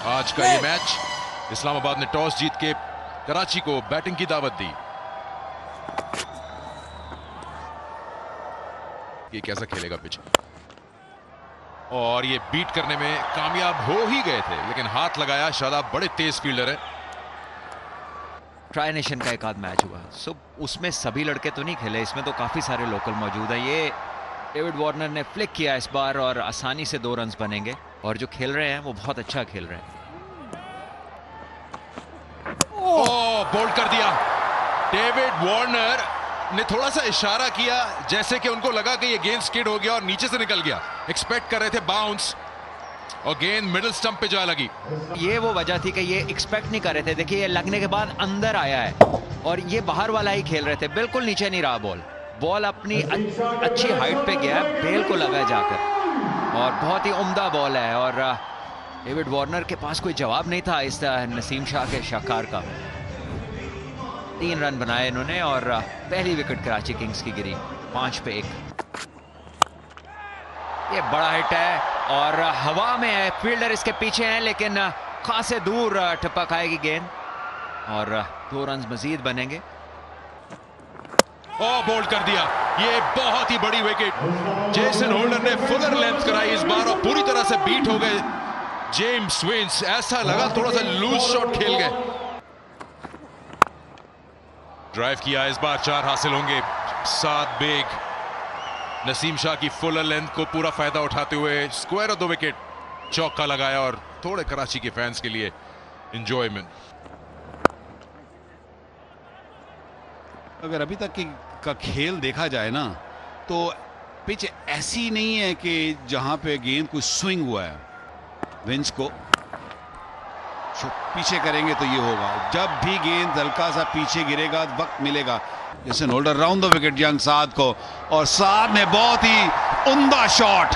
आज का ये मैच इस्लामाबाद ने टॉस जीत के कराची को बैटिंग की दावत दी। ये कैसा खेलेगा पिच, और ये बीट करने में कामयाब हो ही गए थे, लेकिन हाथ लगाया। शादाब बड़े तेज फील्डर है। ट्राई नेशन का एक आध मैच हुआ, सो उसमें सभी लड़के तो नहीं खेले, इसमें तो काफी सारे लोकल मौजूद हैं। ये डेविड वार्नर ने फ्लिक किया इस बार और आसानी से 2 रन्स बनेंगे, और जो खेल रहे हैं वो बहुत अच्छा खेल रहे हैं। बोल्ड कर दिया। डेविड वार्नर ने थोड़ा सा इशारा किया, जैसे कि उनको लगा कि ये गेंद स्किड हो गया और नीचे से निकल गया। एक्सपेक्ट कर रहे थे बाउंस, और गेंद मिडिल स्टंप पे जा लगी। ये वो वजह थी कि ये एक्सपेक्ट नहीं कर रहे थे। देखिए, ये लगने के बाद अंदर आया है और ये बाहर वाला ही खेल रहे थे, बिल्कुल नीचे नहीं रहा बॉल अपनी अच्छी हाइट पे गया, बेल को लगा जाकर, और बहुत ही उम्दा बॉल है। और डेविड वार्नर के पास कोई जवाब नहीं था इस नसीम शाह के शाहकार का। 3 रन बनाए इन्होंने और पहली विकेट कराची किंग्स की गिरी 5 पे 1। ये बड़ा हिट है और हवा में है, फील्डर इसके पीछे हैं, लेकिन खासे दूर टपक आएगी गेंद और 2 रन मजीद बनेंगे। बोल्ड कर दिया। ये बहुत ही बड़ी विकेट। जेसन होल्डर ने फुलर लेंथ कराई इस बार और पूरी तरह से बीट हो गए जेम्स विंस। ऐसा लगा थोड़ा सा लूज शॉट खेल गए। ड्राइव किया, इस बार 4 हासिल होंगे। 7 बेग। नसीम शाह की फुलर लेंथ को पूरा फायदा उठाते हुए स्क्वायर और 2 विकेट, चौका लगाया, और थोड़े कराची के फैंस के लिए एंजॉयमेंट। अगर अभी तक का खेल देखा जाए ना, तो पिच ऐसी नहीं है कि जहां पे गेंद कोई स्विंग हुआ है। विंस को पीछे करेंगे तो ये होगा, जब भी गेंद हल्का सा पीछे गिरेगा वक्त मिलेगा। जैसे Holder round the wicket young Saad को, और साद ने बहुत ही उम्दा शॉट।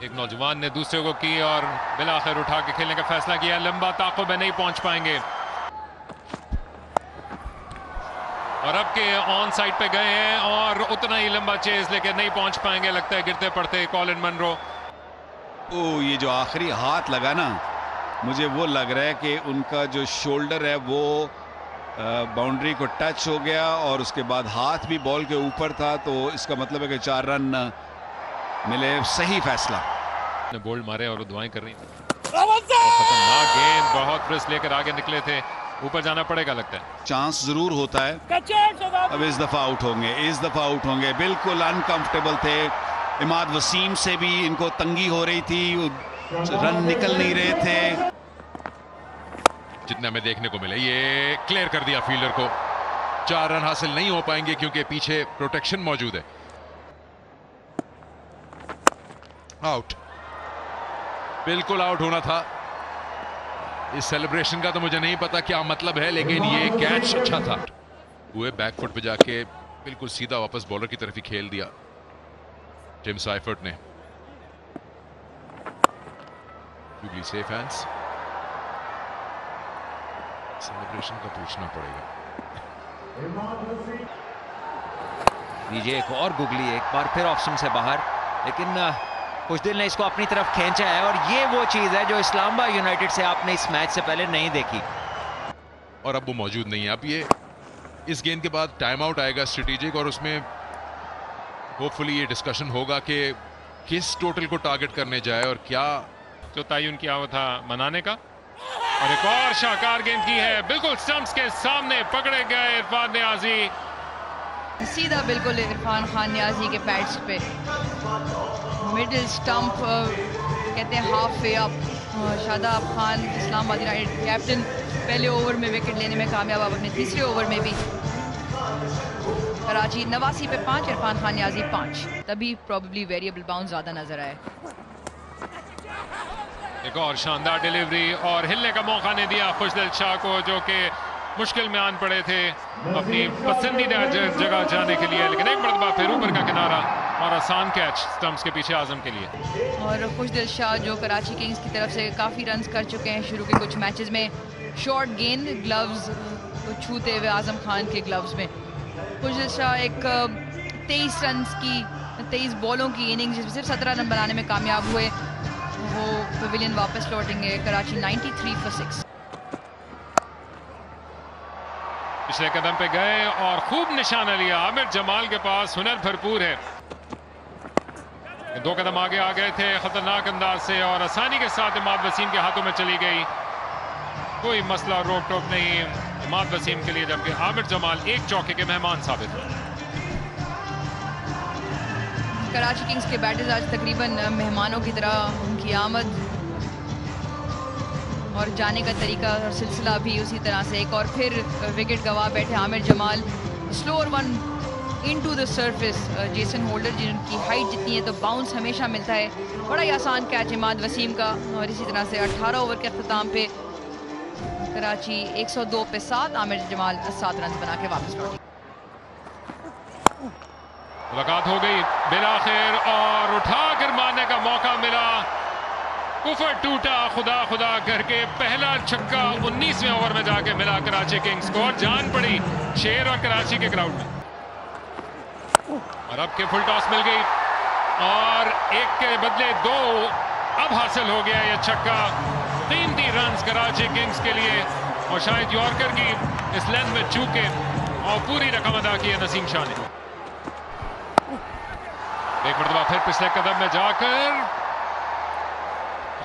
एक नौजवान ने दूसरे को की और बिलाखिर उठा के खेलने का फैसला किया। लंबा ताक़ुब में नहीं पहुंच पाएंगे, और अब के ऑन साइड पे गए हैं और उतना ही लंबा चेज लेकर नहीं पहुंच पाएंगे, लगता है गिरते पड़ते कॉलिन मनरो। ये जो आखिरी हाथ लगा ना, मुझे वो लग रहा है कि उनका जो शोल्डर है वो बाउंड्री को टच हो गया, और उसके बाद हाथ भी बॉल के ऊपर था, तो इसका मतलब है कि 4 रन मिले। सही फैसला। बोल्ड मारे और दुआएं कर रही थी। खतरनाक गेंद, बहुत रिस्क लेकर आगे निकले थे, ऊपर जाना पड़ेगा लगता है। चांस जरूर होता है। अब इस दफा आउट होंगे, इस दफा आउट होंगे। बिल्कुल अनकंफर्टेबल थे। इमाद वसीम से भी इनको तंगी हो रही थी, रन निकल नहीं रहे थे। जितना हमें देखने को मिले, ये क्लियर कर दिया फील्डर को। 4 रन हासिल नहीं हो पाएंगे क्योंकि पीछे प्रोटेक्शन मौजूद है। आउट, बिल्कुल आउट होना था। इस सेलिब्रेशन का तो मुझे नहीं पता क्या मतलब है, लेकिन ये कैच अच्छा था। हुए बैकफुट पे जाके बिल्कुल सीधा वापस बॉलर की तरफ ही खेल दिया टिम साइफर्ट ने। Safe hands. सेलिब्रेशन का पूछना पड़ेगा। दीजिए एक और गुगली, एक बार फिर ऑप्शन से बाहर, लेकिन कुछ दिल ने इसको अपनी तरफ खींचा है, और ये वो चीज है जो इस्लामाबाद यूनाइटेड से आपने इस मैच से पहले नहीं देखी। और अब वो मौजूद नहीं है। अब ये इस गेंद के बाद टाइम आउट आएगा स्ट्रेटेजिक, और उसमें होपफुली ये डिस्कशन होगा कि किस टोटल को टारगेट करने जाए और क्या जो तयन किया हुआ था मनाने का। और एक और शाहकार गेंद की है, बिल्कुल स्टंप्स के सामने पकड़े गए इरफान नियाजी। सीधा बिल्कुल इरफान खान नियाजी के पैड्स पे मिडिल स्टंप, कहते हैं half way up. Shadab Khan Islamabad United captain पहले ओवर में विकेट लेने में कामयाब, अपने तीसरे ओवर में भी। कराची 89 पे 5, इरफान खान नियाजी 5, तभी प्रॉबेबली वेरिएबल बाउंस ज्यादा नजर आए। एक और शानदार डिलीवरी, और हिलने का मौका नहीं दिया खुशदिल शाह को, जो कि मुश्किल में आन पड़े थे अपनी पसंदीदा जगह जाने के लिए, लेकिन एक मरतबा फिर ऊपर का किनारा और आसान कैच स्टंप्स के पीछे आजम के लिए। और खुशदिल शाह जो कराची किंग्स की तरफ से काफ़ी रन कर चुके हैं शुरू के कुछ मैचेस में, शॉर्ट गेंद ग्लव्स को छूते हुए आजम खान के ग्लव्स में। खुशदिल शाह एक 23 रन की 23 बॉलों की इनिंग्स जिसमें सिर्फ 17 रन बनाने में कामयाब हुए। वो पवेलियन वापस लौटेंगे। कराची 93 for 6। पिछले कदम पे गए और खूब निशाना लिया। आमिर जमाल के पास हुनर भरपूर है। 2 कदम आगे आ गए थे खतरनाक अंदाज से और आसानी के साथ इमाद वसीम के हाथों में चली गई। कोई मसला रोक टोक नहीं इमाद वसीम के लिए, जबकि आमिर जमाल एक चौके के मेहमान साबित हुए। कराची किंग्स के बैटर्स आज तकरीबन मेहमानों की तरह उनकी आमद और जाने का तरीका और सिलसिला भी उसी तरह से। एक और फिर विकेट गंवा बैठे Aamir Jamal. Slower one into the surface. Jason holder जिनकी हाइट जितनी है तो बाउंस हमेशा मिलता है। बड़ा ही आसान कैच इमाद वसीम का। और इसी तरह से 18 ओवर के अख्ताम पे कराची 102 पे 7, आमिर जमाल 7 रन बना के वापस लौटी। मुलाकात हो गई बिलाखिर और उठाकर मारने का मौका मिला। कुफर टूटा खुदा खुदा करके। पहला छक्का 19वें ओवर में जाके मिला कराची किंग्स को और जान पड़ी शेर और कराची के क्राउड में। और अब के फुल टॉस मिल गई और 1 के बदले 2 अब हासिल हो गया ये छक्का। 3 रन कराची किंग्स के लिए और शायद यॉर्कर की इस लेंथ में चूके और पूरी रकम अदा की है नसीम शाह ने। एक मरतबा फिर पिछले कदम में जाकर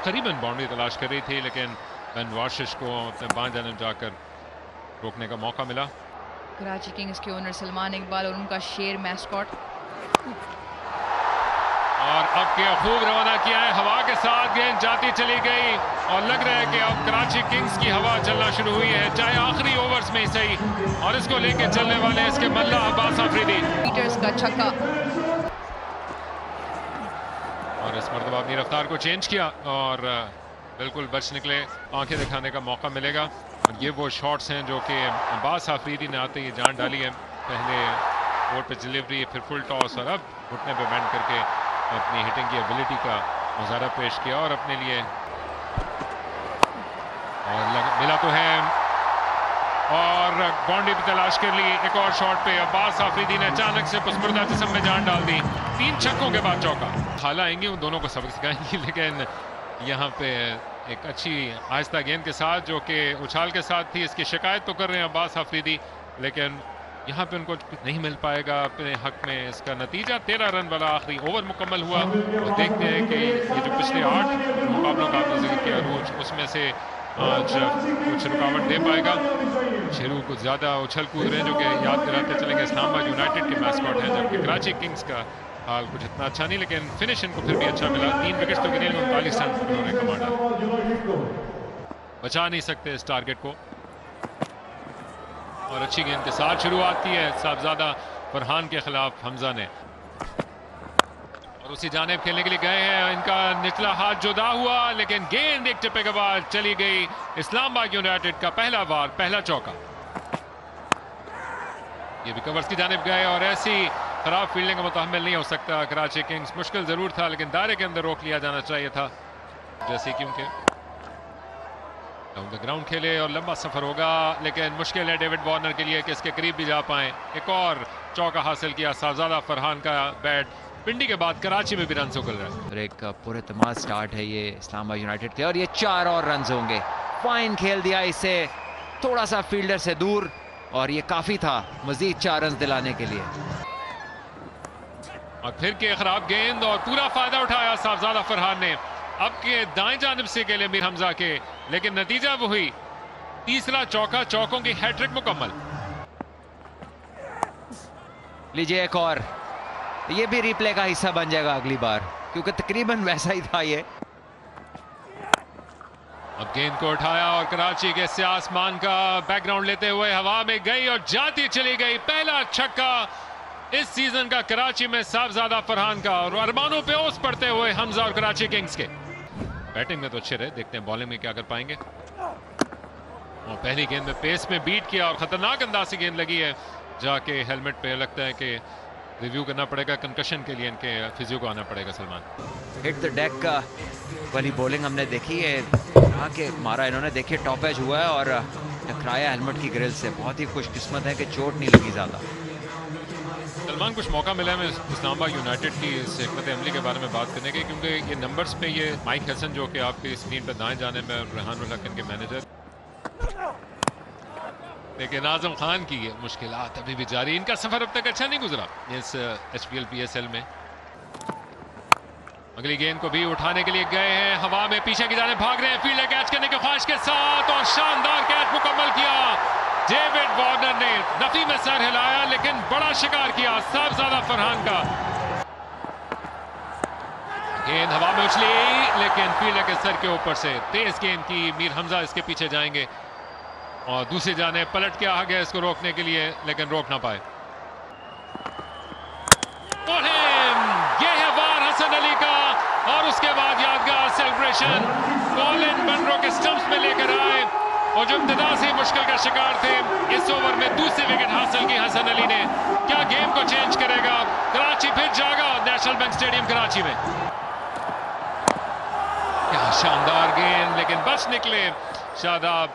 करीबन बाउंड्री तलाश कर रही थी, लेकिन बेन वाशिश को अपने बाएं जानब जाकर रोकने का मौका मिला। कराची किंग्स के ओनर सलमान इकबाल और उनका शेर मैस्कॉट। और अब क्या खूब रवाना किया है हवा के साथ। गेंद जाती चली गई और लग रहा है कि अब कराची किंग्स की हवा चलना शुरू हुई है, चाहे आखिरी ओवर्स में ही सही। और इसको लेके चलने वाले इसके मल्ला अब्बास आफरीदी। पीटर्स का छक्का और इस मरतबा अपनी रफ्तार को चेंज किया और बिल्कुल बच निकले। आंखें दिखाने का मौका मिलेगा। और ये वो शॉट्स हैं जो कि अब्बास आफरीदी ने आते ही जान डाली है। पहले बोर्ड पे डिलीवरी, फिर फुल टॉस और अब घुटने पे बैंड करके अपनी हिटिंग की एबिलिटी का मुजाहरा पेश किया और अपने लिए और मिला तो है और बाउंड्री पे तलाश कर ली। एक और शॉट पे अब्बास आफरीदी ने अचानक से पुस्मुर्दा जिस्म में जान डाल दी। 3 छक्कों के बाद चौका। खाला आएंगे उन दोनों को सबक सिखाएंगी, लेकिन यहाँ पे एक अच्छी आहिस्ता गेंद के साथ जो कि उछाल के साथ थी, इसकी शिकायत तो कर रहे हैं अब्बास आफरीदी, लेकिन यहाँ पे उनको नहीं मिल पाएगा अपने हक में। इसका नतीजा 13 रन वाला आखिरी ओवर मुकम्मल हुआ। और देखते हैं कि ये जो पिछले 8 मुकाबलों का आपने जिक्र किया रोज, उसमें से आज कुछ रुकावट दे पाएगा। शेरू कुछ ज़्यादा उछल कूद रहे हैं जो कि याद दिलाते चलेंगे इस्लामाबाद यूनाइटेड के मैस्कॉट हैं, जबकि कराची किंग्स का हाल कुछ इतना अच्छा नहीं, लेकिन फिनिश इनको फिर भी अच्छा मिला। 3 विकेट तो गिने, 39 रन उन्होंने कमाया। बचा नहीं सकते इस टारगेट को। और अच्छी गेंद के साथ शुरुआत की है साहबजादा फरहान के खिलाफ हमजा ने। और उसी जानेब खेलने के लिए गए हैं। इनका निचला हाथ जुदा हुआ, लेकिन गेंद एक टिप्पे के बाद चली गई। इस्लामाबाद यूनाइटेड का पहला बार, पहला चौका। ये भी कवर्स की जानिब गए और ऐसी खराब फील्डिंग का मुतहम्मिल नहीं हो सकता कराची किंग्स। मुश्किल जरूर था, लेकिन दायरे के अंदर रोक लिया जाना चाहिए था, जैसे क्योंकि डाउन द ग्राउंड खेले और लंबा सफर होगा, लेकिन मुश्किल है डेविड वार्नर के लिए कि इसके करीब भी जा पाए। एक और चौका हासिल किया साहबजादा फरहान का बैट। पिंडी के बाद कराची में भी रन उगल रहा है। और एक पूरे तमाम स्टार्ट है ये इस्लामाबाद यूनाइटेड के और ये 4 और रन होंगे। फाइन खेल दिया इसे थोड़ा सा फील्डर से दूर और ये काफी था मजीद 4 रन दिलाने के लिए। और फिर के खराब गेंद और पूरा फायदा उठाया साहबजादा फरहान ने। अब के दाएं जानिब से खेले मीर हमजा के, लेकिन नतीजा वही, तीसरा चौका, चौकों की हैट्रिक मुकम्मल। लीजिए एक और, ये भी रिप्ले का हिस्सा बन जाएगा अगली बार, क्योंकि तकरीबन वैसा ही था ये। अब गेंद को उठाया और कराची के से आसमान का बैकग्राउंड लेते हुए हवा में गई और जाती चली गई। पहला छक्का इस सीजन का कराची में साहबजादा फरहान का, और अरमानों पे ओस पड़ते हुए हमजा और कराची किंग्स के। बैटिंग में तो अच्छे रहे, देखते हैं बॉलिंग में क्या कर पाएंगे। और पहली गेंद में पेस में बीट किया और खतरनाक अंदाज से गेंद लगी है जाके हेलमेट पे। लगता है कि रिव्यू करना पड़ेगा, कंकशन के लिए इनके फिजियो को आना पड़ेगा। सलमान हिट द डेक का वाली बॉलिंग हमने देखी है, आके मारा इन्होंने, देखिए टॉप एज हुआ है और टकराया हेलमेट की ग्रिल से। बहुत ही खुशकिस्मत है कि चोट नहीं लगी ज्यादा। सलमान, कुछ मौका मिला है इस्लामाबाद यूनाइटेड की इस हिकमत अमली के बारे में बात करने के, क्योंकि ये नंबर्स पे ये माइक हसन जो कि आपकी स्क्रीन पर दाएं जाने में रेहानुल हक इनके मैनेजर, लेकिन आजम खान की ये मुश्किलात अभी भी जारी। इनका सफर अब तक अच्छा नहीं गुजरा इस HPL PSL में। अगली गेंद को भी उठाने के लिए गए हैं, हवा में पीछे की जाने भाग रहे हैं, फील्डर कैच करने की ख्वाहिश के साथ और शानदार कैच मुकम्मल किया। डेविड वार्नर ने नफी में सर हिलाया लेकिन बड़ा शिकार किया साहबजादा फरहान का। गेंद हवा में उछली लेकिन फील्डर के सर के ऊपर से तेज गेंद की। मीर हमजा इसके पीछे जाएंगे और दूसरी जाने पलट के आ गया इसको रोकने के लिए, लेकिन रोक ना पाए। ये है वार हसन अली का और उसके बाद यादगार सेलिब्रेशन। कॉलिन बनरो के स्टंप्स में लेकर आए और जो इब्तिदा से मुश्किल का शिकार थे, इस ओवर में दूसरी विकेट हासिल की हसन अली ने। क्या गेम को चेंज करेगा? कराची फिर जागा नेशनल बैंक स्टेडियम कराची में। क्या शानदार गेंद, लेकिन बच निकले शादाब।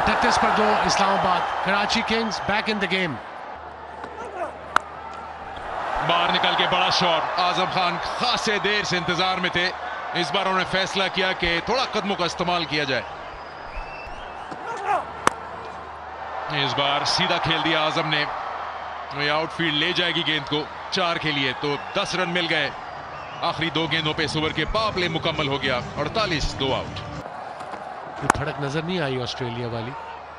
38 पर 2 Islamabad. Karachi Kings back in the game. बाहर निकल के बड़ा शॉट। आजम खान खासे देर से इंतजार में थे, इस बार उन्होंने फैसला किया कि थोड़ा कदमों का इस्तेमाल किया जाए। इस बार सीधा खेल दिया आजम ने। ये आउटफील्ड ले जाएगी गेंद को 4 के लिए, तो 10 रन मिल गए। आखिरी 2 गेंदों पे इस ओवर के पावर प्ले मुकम्मल हो गया। 48, 2 आउट। कोई धड़क नजर नहीं आई ऑस्ट्रेलिया वाली।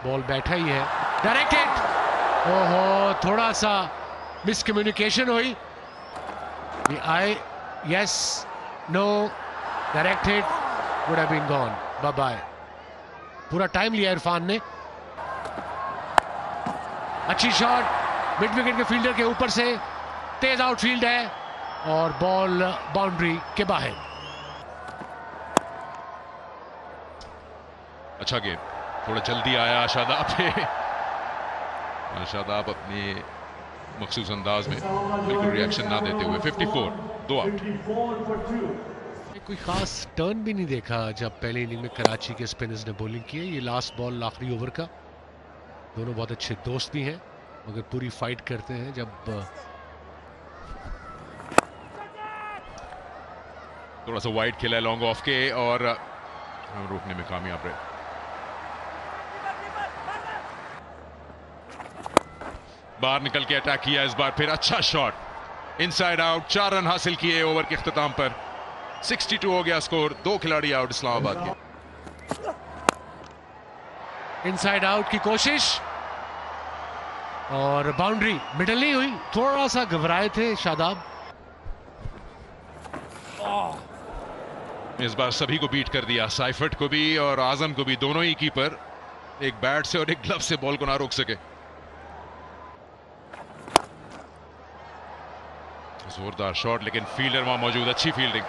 बॉल बैठा ही है, डायरेक्टेड। ओहो, थोड़ा सा मिसकम्युनिकेशन हुई। I yes no directed would have been gone, bye bye. पूरा टाइम लिया इरफान ने। अच्छी शॉट मिड विकेट के फील्डर के ऊपर से, तेज आउटफील्ड है और बॉल बाउंड्री के बाहर। अच्छा गेम, थोड़ा जल्दी आया शादाब पे। शादाब अपनी मखसूस अंदाज में बिल्कुल रिएक्शन ना देते हुए 54, 2 आउट। कोई खास टर्न भी नहीं देखा जब पहले इनिंग में कराची के स्पिनर्स ने बॉलिंग की है। ये लास्ट बॉल आखिरी ओवर का। दोनों बहुत अच्छे दोस्त भी हैं मगर पूरी फाइट करते हैं जब थोड़ा सा वाइड खेला है लॉन्ग ऑफ के और रोकने में कामयाब रहे। बाहर निकल के अटैक किया इस बार फिर। अच्छा शॉट इनसाइड आउट। 4 रन हासिल किए ओवर के इख्तिताम पर। 62 हो गया स्कोर। 2 खिलाड़ी आउट इस्लामाबाद के। इनसाइड आउट की कोशिश और बाउंड्री मिडल नहीं हुई। थोड़ा सा घबराए थे शादाब। इस बार सभी को बीट कर दिया, साइफर्ट को भी और आजम को भी। दोनों ही कीपर एक बैट से और एक ग्लव से बॉल को ना रोक सके। जोरदार शॉट लेकिन फील्डर वहां मौजूद। अच्छी फील्डिंग।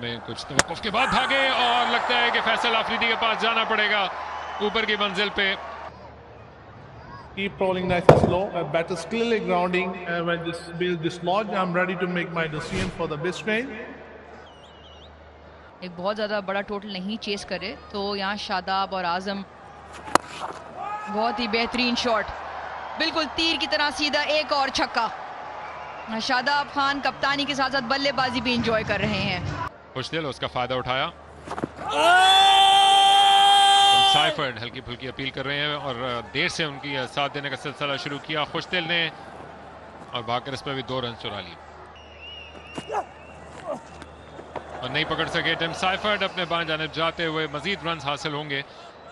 में कुछ तवक्कुफ के बाद भागे और लगता है कि फैसल आफरीदी के पास जाना पड़ेगा ऊपर की मंजिल पे। Keep rolling nice and slow. Batter is clearly grounding. When this ball is dislodged, I'm ready to make my decision for the best range. एक बहुत ज़्यादा बड़ा टोटल नहीं चेस करे तो यहाँ शादाब और आजम। बहुत ही बेहतरीन शॉट, बिल्कुल तीर की तरह सीधा। एक और छक्का। शादाब खान कप्तानी के साथ साथ बल्लेबाजी भी इंजॉय कर रहे हैं। खुशदिल उसका फायदा उठाया। साइफर्ड हल्की फुल्की अपील कर रहे हैं और देर से उनकी साथ देने का सिलसिला शुरू किया खुशदिल ने और भागकर इस पर भी 2 रन चुरा लिए और नहीं पकड़ सके टिम साइफर्ड। अपने बाएं जानिब जाते हुए मजीद रन हासिल होंगे।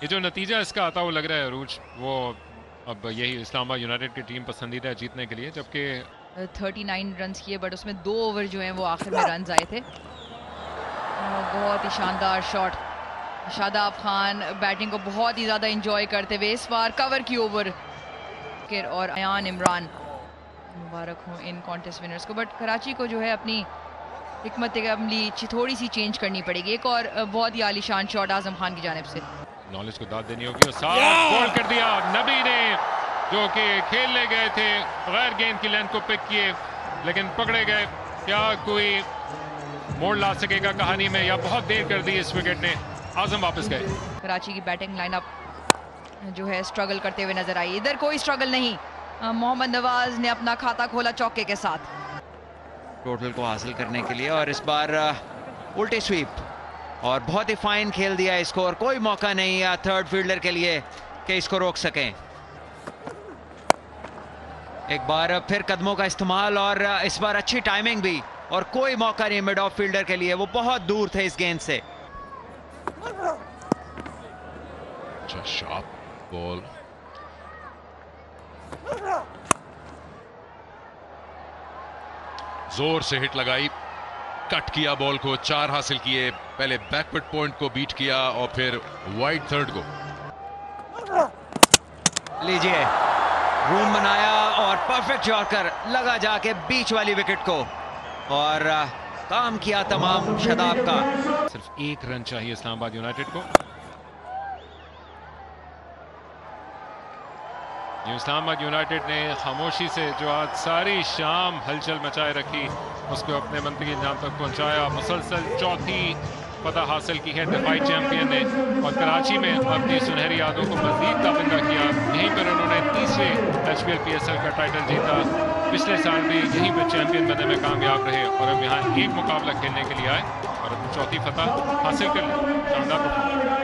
ये जो नतीजा इसका आता वो लग रहा है अरूज, वो अब यही इस्लामाबाद यूनाइटेड की टीम पसंदीदा है जीतने के लिए। जबकि 39 रन किए बट उसमें 2 ओवर जो हैं वो आखिर में रन आए थे। बहुत ही शानदार शॉट। शादाब खान बैटिंग को बहुत ही ज़्यादा इंजॉय करते हुए इस बार कवर की ओवर और अयान इमरान। मुबारक हो इन कॉन्टेस्ट विनर्स को। बट कराची को जो है अपनी हिकमत अमली थोड़ी सी चेंज करनी पड़ेगी। एक और बहुत ही आलीशान शॉट आजम खान की जानिब से। नॉलेज को दाद देनी होगी और साफ बॉल कर दिया नबी ने, जो कि खेलने गए थे गैर गेंद की लेंथ को पिक किए लेकिन पकड़े गए। क्या कोई मोड़ ला सकेगा कहानी में या बहुत देर कर दी इस विकेट ने? आजम वापस गए। कराची की बैटिंग लाइनअप जो है स्ट्रगल करते हुए नजर आई। इधर कोई स्ट्रगल नहीं, मोहम्मद नवाज ने अपना खाता खोला चौके के साथ टोटल को हासिल करने के लिए, और इस बार उल्टी स्वीप और बहुत ही फाइन खेल दिया इसको, और कोई मौका नहीं है थर्ड फील्डर के लिए कि इसको रोक सकें। एक बार फिर कदमों का इस्तेमाल, और इस बार अच्छी टाइमिंग भी, और कोई मौका नहीं मिड ऑफ फील्डर के लिए, वो बहुत दूर थे इस गेंद से। अच्छा शार्प बॉल, जोर से हिट लगाई, कट किया बॉल को, 4 हासिल किए। पहले बैकवर्ड पॉइंट को बीट किया और फिर वाइड थर्ड को। लीजिए, रूम बनाया और परफेक्ट यॉर्कर लगा जाके बीच वाली विकेट को, और काम किया तमाम शादाब का। सिर्फ 1 रन चाहिए इस्लामाबाद यूनाइटेड को। इस्लामाबाद यूनाइटेड ने खामोशी से जो आज सारी शाम हलचल मचाए रखी, उसको अपने मंतकी अंजाम तक पहुंचाया। मुसलसल चौथी फतह हासिल की है दिफाई चैंपियन ने, और कराची में अपनी सुनहरी यादों को मजीद ताबिंदा किया। यहीं पर उन्होंने तीसरे HPL PSL का टाइटल जीता। पिछले साल भी यहीं पर चैंपियन बनने में कामयाब रहे, और अब यहाँ एक मुकाबला खेलने के लिए आए और अपनी चौथी फतह हासिल कर ली। शानदार परफॉर्मेंस।